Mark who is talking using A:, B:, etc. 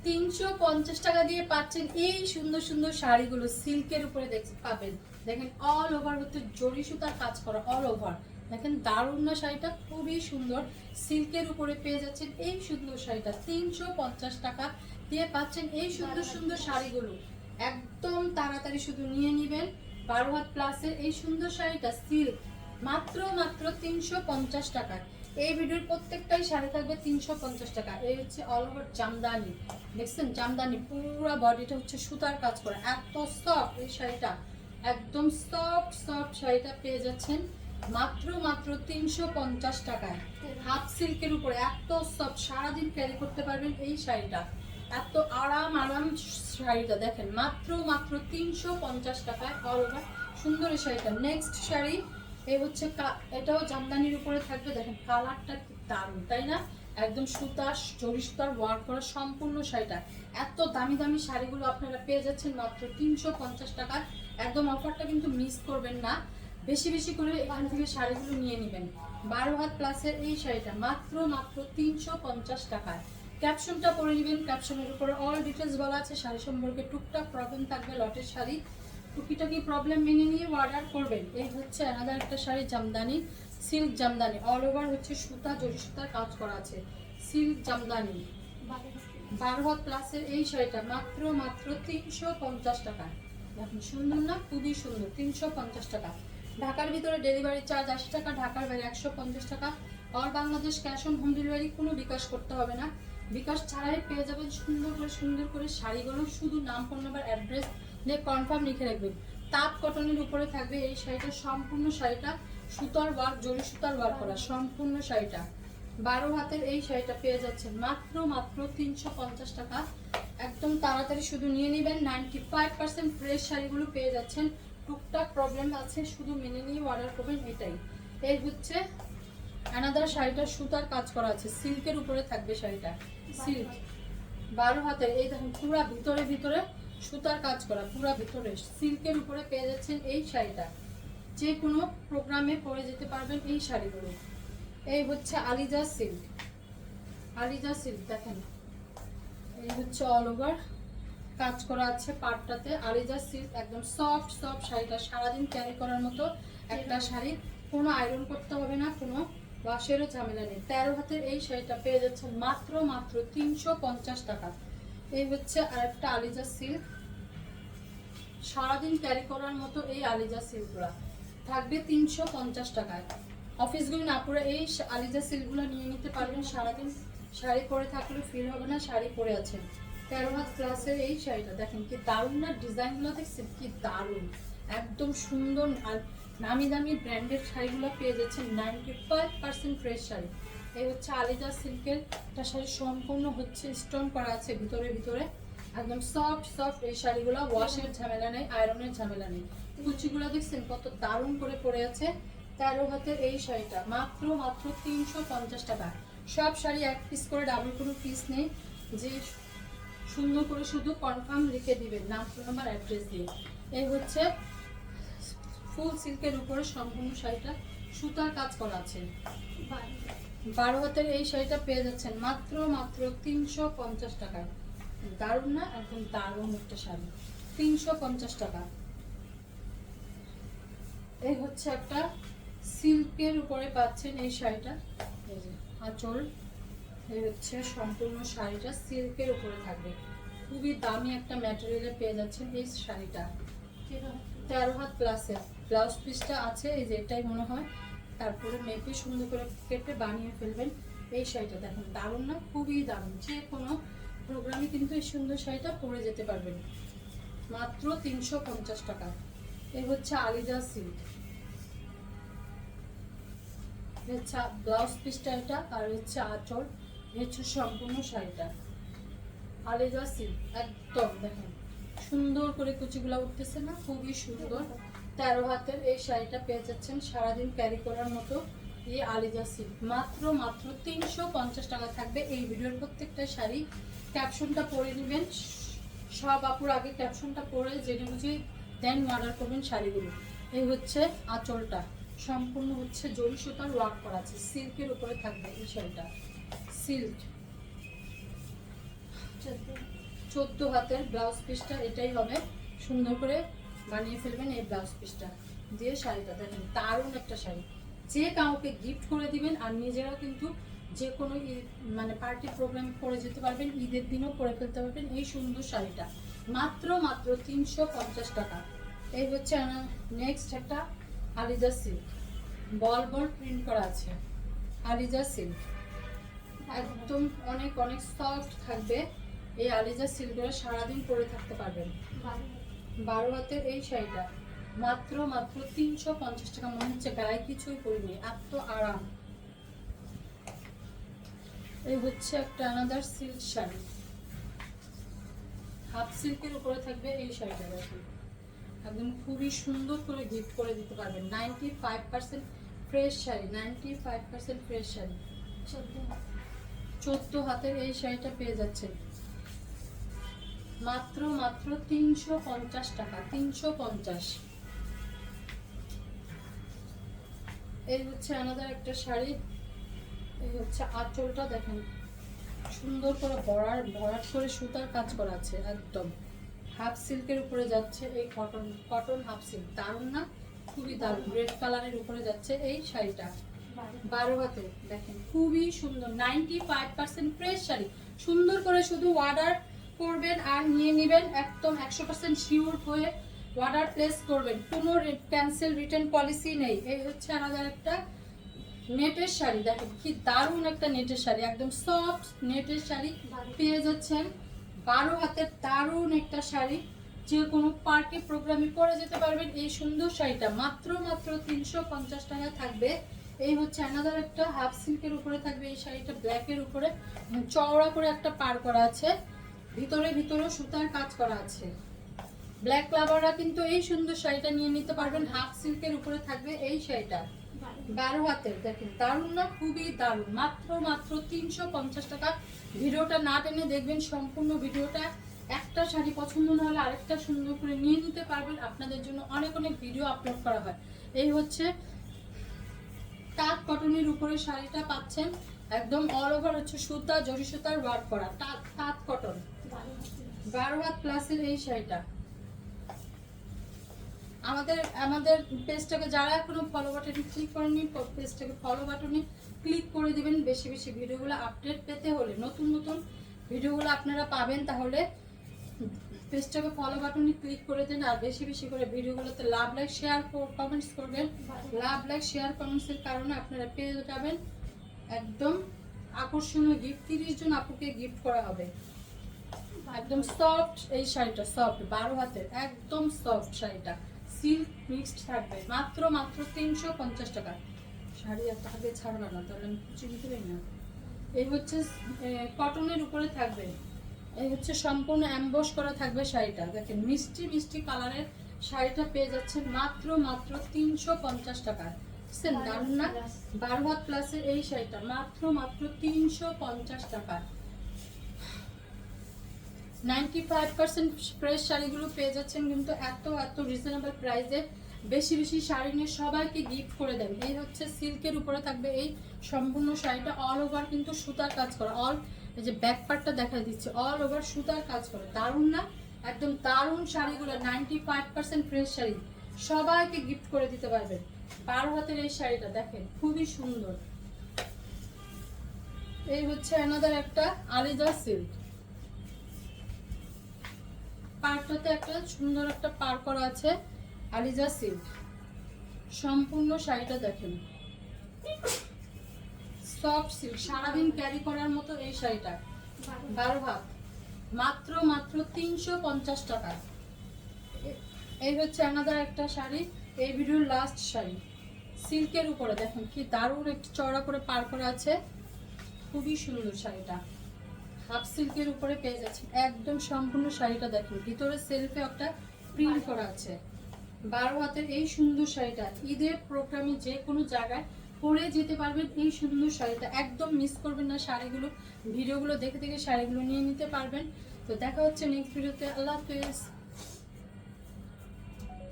A: 350 টাকা দিয়ে পাচ্ছেন এই সুন্দর সুন্দর শাড়িগুলো সিল্কের উপরে পাবেন। দেখেন অল ওভার হচ্ছে জরি সুতার কাজ করা, অল ওভার। দেখেন দারুণ না শাড়িটা, খুবই সুন্দর। সিল্কের উপরে পেয়ে যাচ্ছেন এই সুন্দর শাড়িটা 350 টাকা দিয়ে পাচ্ছেন এই সুন্দর সুন্দর শাড়িগুলো। একদম তাড়াতাড়ি শুধু নিয়ে নেবেন। 12 হাত প্লাসের এই সুন্দর শাড়িটা সিল্ক মাত্র মাত্র 350 টাকা। এই ভিডিওর প্রত্যেকটাই শাড়ি থাকবে 350 টাকা। এই হচ্ছে অল ওভার জামদানি, দেখছেন জামদানি পুরো বডিটা হচ্ছে সুতার কাজ করা, এত সফট এই শাড়িটা, একদম সফট সফট শাড়িটা পেয়ে যাচ্ছেন মাত্র মাত্র 350 টাকায়। হাফ সিল্কের উপরে এত সফট, সারাদিন ক্যারি করতে পারবেন এই শাড়িটা, এত আরাম আরাম শাড়িটা দেখেন মাত্র মাত্র 350 টাকায় অল ওভার সুন্দর এই শাড়িটা। নেক্সট শাড়ি এই হচ্ছে এটাও জামদানির উপরে থাকবে। দেখেন কালারটা কি দারুণ তাই না, একদম সুতা জরি সুতার ওয়ার্ক করা সম্পূর্ণ শাড়িটা। এত দামি দামি শাড়িগুলো আপনারা পেয়ে যাচ্ছেন মাত্র 350 টাকা। একদম অফারটা কিন্তু মিস করবেন না, বেশি বেশি করে এখান থেকে শাড়িগুলো নিয়ে নেবেন। 12 হাত প্লাসের এই শাড়িটা মাত্র মাত্র 350 টাকায়। ক্যাপশনটা পরে নেবেন, ক্যাপশনের উপরে অল ডিটেলস বলা আছে। শাড়ি সম্পর্কে টুকটাক প্রবলেম থাকবে, লটের শাড়ি টুকিটাকি প্রবলেম মেনে নিয়ে অর্ডার করবেন। এই হচ্ছে আলাদা একটা sari Jamdani, silk Jamdani, all over হচ্ছে সুতা জরি সুতার কাজ করা আছে, সিল্ক জামদানি 12 হাত প্লাসের এই শাড়িটা মাত্র মাত্র 350 টাকা। দেখুন সুন্দর না, খুবই সুন্দর, 350 টাকা। ঢাকার ভিতরে ডেলিভারি চার্জ 80 টাকা, ঢাকার বাইরে 150 টাকা। All Bangladesh cash on home delivery, কোনো বিকাশ করতে হবে না। বিকাশ ছাড়াই পেয়ে যাবেন সুন্দর করে শাড়িগুলো। শুধু নাম, ফোন নাম্বার, অ্যাড্রেস দিয়ে কনফার্ম লিখে রাখবেন। তাঁত কটনের উপরে থাকবে এই শাড়িটা, সম্পূর্ণ শাড়িটা সুতার ওয়ার্ক, জরি সুতার ওয়ার্ক করা সম্পূর্ণ শাড়িটা। 12 হাতের এই শাড়িটা পেয়ে যাচ্ছেন মাত্র মাত্র 350 টাকা। একদম তাড়াতাড়ি শুধু নিয়ে নেবেন। 95% ফ্রেশ শাড়িগুলো পেয়ে যাচ্ছেন। টুকটাক প্রবলেম আছে, শুধু মেনে নিয়ে অর্ডার করবেন এটাই। এই হচ্ছে অ্যানাদার শাড়িটা, সুতার কাজ করা আছে, সিল্কের উপরে থাকবে শাড়িটা, সিল্ক 12 হাতের। এই দেখুন পুরা ভিতরে ভিতরে সুতার কাজ করা, পুরা ভিতরে সিল্কের উপরে পেয়ে যাচ্ছেন এই শাড়িটা। যে কোনো প্রোগ্রামে পরে যেতে পারবেন এই শাড়িগুলো। এই হচ্ছে আলিজা সিল্ক, আলিজা সিল্ক দেখেন এই হচ্ছে অল ওভার কাজ করা আছে পাটটাতে। আলিজা সিল্ক একদম সফট সফট শাড়িটা, সারাদিন ক্যারি করার মতো একটা শাড়ি, কোনো আয়রন করতে হবে না, কোনো ওয়াশেরও ঝামেলা নেই। 13 হাতের এই শাড়িটা পেয়ে যাচ্ছেন মাত্র মাত্র 350 টাকা। এই হচ্ছে আরেকটা আলিজা সিল্ক, সারাদিন ক্যারি করার মতো এই আলিজা সিল্কগুলা থাকবে 350 টাকায়। অফিসগুলো না পরে এই আলিজা সিল্কগুলো নিয়ে নিতে পারবেন। সারাদিন শাড়ি পরে থাকলে ফিল হবে না শাড়ি পরে আছেন। 13 হাত প্লাসের এই শাড়িটা দেখেন কি দারুণ না, ডিজাইনগুলো দেখছেন কি দারুণ, একদম সুন্দর। আর নামি দামি ব্র্যান্ডেড শাড়িগুলো পেয়ে যাচ্ছেন 95% ফ্রেশ শাড়ি। এই হচ্ছে আলিজা সিল্কের একটা শাড়ি, সম্পূর্ণ হচ্ছে স্টোন করা আছে ভিতরে ভিতরে, একদম সফট সফট এই শাড়িগুলো, ওয়াশের ঝামেলা নেই, আয়রনের ঝামেলা নেই। কুচিগুলো দেখছেন কত দারুণ করে পরে আছে। 13 হাতের এই শাড়িটা মাত্র মাত্র 350 টাকা। সব শাড়ি এক পিস করে, ডাবল কোনো পিস নেই। যে সুন্দর করে শুধু কনফার্ম লিখে দিবেন নাম, ফোন নাম্বার, অ্যাড্রেস দিয়ে। এই হচ্ছে ফুল সিল্কের উপরে সম্পূর্ণ শাড়িটা সুতার কাজ করা আছে। 12 হাতের এই শাড়িটা পেয়ে যাচ্ছেন মাত্র মাত্র 350 টাকায়। দারুণ না, একদম দারুণ একটা শাড়ি, 350 টাকা। এই হচ্ছে একটা সিল্কের উপরে পাচ্ছেন এই শাড়িটা, এই যে আঁচল। এই হচ্ছে সম্পূর্ণ শাড়িটা সিল্কের উপরে থাকবে, খুবই দামি একটা ম্যাটেরিয়ালে পেয়ে যাচ্ছেন এই শাড়িটা। 13 হাত প্লাসের ব্লাউজ পিসটা আছে, এই যে এটাই মনে হয়। তারপরে মেপে সুন্দর করে কেটে বানিয়ে ফেলবেন। এই শাড়িটা দেখুন দারুণ না, খুবই দারুণ। যে কোনো প্রোগ্রামে কিন্তু এই সুন্দর শাড়িটা পরে যেতে পারবেন মাত্র 350 টাকা। এই হচ্ছে আলিজা সিল্ক, হচ্ছে ব্লাউজ পিসটা এটা, আর হচ্ছে আঁচল। হচ্ছে সম্পূর্ণ শাড়িটা আলিজা সিল্ক, একদম দেখেন সুন্দর করে কুচিগুলা উঠতেছে না, খুবই সুন্দর। 13 হাতের এই শাড়িটা পেয়ে যাচ্ছেন সারাদিন ক্যারি করার মতো এই আলিজা সিল্ক মাত্র মাত্র 350 টাকা থাকবে এই ভিডিওর প্রত্যেকটা শাড়ি। ক্যাপশনটা পরে নেবেন, সব আপুর আগে ক্যাপশনটা পরে জেনে বুঝে দেন অর্ডার করবেন শাড়িগুলো। এই হচ্ছে আঁচলটা, সম্পূর্ণ হচ্ছে জরি সুতার ওয়ার্ক করা আছে, সিল্কের উপরে থাকবে এই শাড়িটা, সিল্ক 14 হাতের ব্লাউজ পিসটা এটাই হবে। সুন্দর করে বানিয়ে ফেলবেন এই ব্লাউজ পিসটা দিয়ে। শাড়িটা দেখেন দারুণ একটা শাড়ি, যে কাউকে গিফট করে দিবেন আর নিজেরাও কিন্তু যে কোনো মানে পার্টি প্রোগ্রাম পরে যেতে পারবেন, ঈদের দিনও পরে ফেলতে পারবেন এই সুন্দর শাড়িটা। মাত্র 350 টাকা। এই হচ্ছে নেক্সট একটা আলিজা সিল্ক, বল বল প্রিন্ট করা আছে আলিজা সিল্ক, একদম অনেক অনেক সফট থাকবে এই আলিজা সিল্কগুলো, সারাদিন পরে থাকতে পারবেন। 12 হাতের এই শাড়িটা মাত্র 350 টাকা। মনে হচ্ছে গায়ে কিছুই পরিনি, এত আরাম। এই হচ্ছে একটা আনাদার সিল্ক শাড়ি, হাফ সিল্কের উপরে থাকবে এই শাড়িটা। দেখুন একদম খুবই সুন্দর করে গিফট করে দিতে পারবেন। 95% ফ্রেশ শাড়ি, 95% ফ্রেশ শাড়ি। 14 হাতের এই শাড়িটা পেয়ে যাচ্ছেন মাত্র 350 টাকা, 350। এই হচ্ছে আনাদার একটা শাড়ি। এই হচ্ছে আঁচলটা দেখেন সুন্দর করে ভরাট করে সুতার কাজ করা আছে, একদম হাফ সিল্কের উপরে যাচ্ছে এই কটন হাফ সিল্ক, দারুণ না? খুবই দারুণ, রেড কালারের উপরে যাচ্ছে এই শাড়িটা। 12 হাতে দেখেন খুবই সুন্দর, 95% ফ্রেশ শাড়ি। সুন্দর করে শুধু অর্ডার করবেন আর নিয়ে নেবেন, একদম 100% শিওর হয়ে অর্ডার প্লেস করবেন, কোনো ক্যান্সেল রিটার্ন পলিসি নেই। এই হচ্ছে আমাদের একটা নেটের শাড়ি, দেখেন কি দারুণ একটা নেটের শাড়ি, একদম সফট নেটের শাড়ি পেয়ে যাচ্ছেন। 12 হাতের দারুণ একটা শাড়ি, যে কোনো পার্টি প্রোগ্রামে পরে যেতে পারবেন এই সুন্দর শাড়িটা। মাত্র 350 টাকা থাকবে। এই হচ্ছে আনাদার একটা হাফ সিল্কের উপরে থাকবে এই শাড়িটা, ব্ল্যাকের উপরে চওড়া করে একটা পার করা আছে, ভিতরেও সুতার কাজ করা আছে। ব্ল্যাক লাভাররা কিন্তু এই সুন্দর শাড়িটা নিয়ে নিতে পারবেন। হাফ সিল্কের উপরে থাকবে এই শাড়িটা, 12 হাতের। দেখেন দারুণ না? খুবই দারুণ। মাত্র 350 টাকা। ভিডিওটা না টেনে দেখবেন সম্পূর্ণ ভিডিওটা। একটা শাড়ি পছন্দ না হলে আরেকটা সুন্দর করে নিয়ে নিতে পারবেন, আপনাদের জন্য অনেক অনেক ভিডিও আপলোড করা হয়। এই হচ্ছে তাঁত কটনের উপরে শাড়িটা পাচ্ছেন, একদম অল ওভার হচ্ছে সুতা, জরি সুতার ওয়ার্ক করা, তাঁত কটন, 12 হাত প্লাসের এই শাড়িটা। আমাদের পেজটাকে যারা এখনো ফলো বাটনে ক্লিক করেনি, পেজটাকে ফলো বাটনে ক্লিক করে দিবেন। বেশি বেশি ভিডিওগুলো আপডেট পেতে হলে, নতুন নতুন ভিডিওগুলো আপনারা পাবেন, তাহলে পেজটাকে ফলো বাটনে ক্লিক করে দেন। আর বেশি বেশি করে ভিডিওগুলোতে লাভ লাইক শেয়ার কমেন্টস করবেন। লাভ লাইক শেয়ার কমেন্টসের কারণে আপনারা পেয়ে যাবেন একদম আকর্ষণীয় গিফট। 30 জন আপুকে গিফট করা হবে। একদম সফট এই শাড়িটা, সফট 12 হাতের একদম সফট শাড়িটা, সিল্ক মিক্সড থাকবে। মাত্র 350 টাকা। শাড়ি এত আগে ছাড়বে না, তাহলে আমি চিনতে পারি না। এই হচ্ছে কটনের উপরে থাকবে, এই হচ্ছে সম্পূর্ণ অ্যাম্বস করা থাকবে শাড়িটা। দেখেন মিষ্টি মিষ্টি কালারের শাড়িটা পেয়ে যাচ্ছেন মাত্র 350 টাকা। দারুণ না? 12 হাত প্লাসের এই শাড়িটা মাত্র 350 টাকা। 95% ফ্রেশ শাড়িগুলো পেয়ে যাচ্ছেন কিন্তু এত রিজনেবল প্রাইসে। বেশি বেশি শাড়ি নিয়ে সবাইকে গিফট করে দেন। এই হচ্ছে সিল্কের উপরে থাকবে এই সম্পূর্ণ শাড়িটা, অল ওভার কিন্তু সুতার কাজ করা, এই যে ব্যাক পার্টটা দেখা দিচ্ছে, অল ওভার সুতার কাজ করে, দারুণ না? একদম দারুণ শাড়িগুলো, 95% ফ্রেশ শাড়ি, সবাইকে গিফট করে দিতে পারবেন। 12 হাতের এই শাড়িটা দেখেন খুবই সুন্দর। এই হচ্ছে আনাদার একটা আলিজা সিল্ক, পাড়টাতে একটা সুন্দর একটা পার করা আছে, আলিজা সিল্ক সম্পূর্ণ শাড়িটা দেখেন, সফট সিল্ক, সারাদিন ক্যারি করার মতো এই শাড়িটা। 12 হাত মাত্র 350 টাকা। এই হচ্ছে আনাদার একটা শাড়ি, এই ভিডিওর লাস্ট শাড়ি, সিল্কের উপরে দেখেন কি দারুণ একটু চওড়া করে পার করা আছে, খুবই সুন্দর শাড়িটা। হাফ সিল্কের উপরে পেয়ে যাচ্ছেন একদম সম্পূর্ণ শাড়িটা। দেখেন ভিতরে সেলফে একটা প্রিন্ট করা আছে। 12 হাতের এই সুন্দর শাড়িটা ঈদের প্রোগ্রামে যে কোনো জায়গায় পরে যেতে পারবেন এই সুন্দর শাড়িটা, একদম মিস করবেন না। শাড়িগুলো ভিডিওগুলো দেখে দেখে শাড়িগুলো নিয়ে নিতে পারবেন। তো দেখা হচ্ছে নেক্সট ভিডিওতে। আল্লাহ হাফেজ।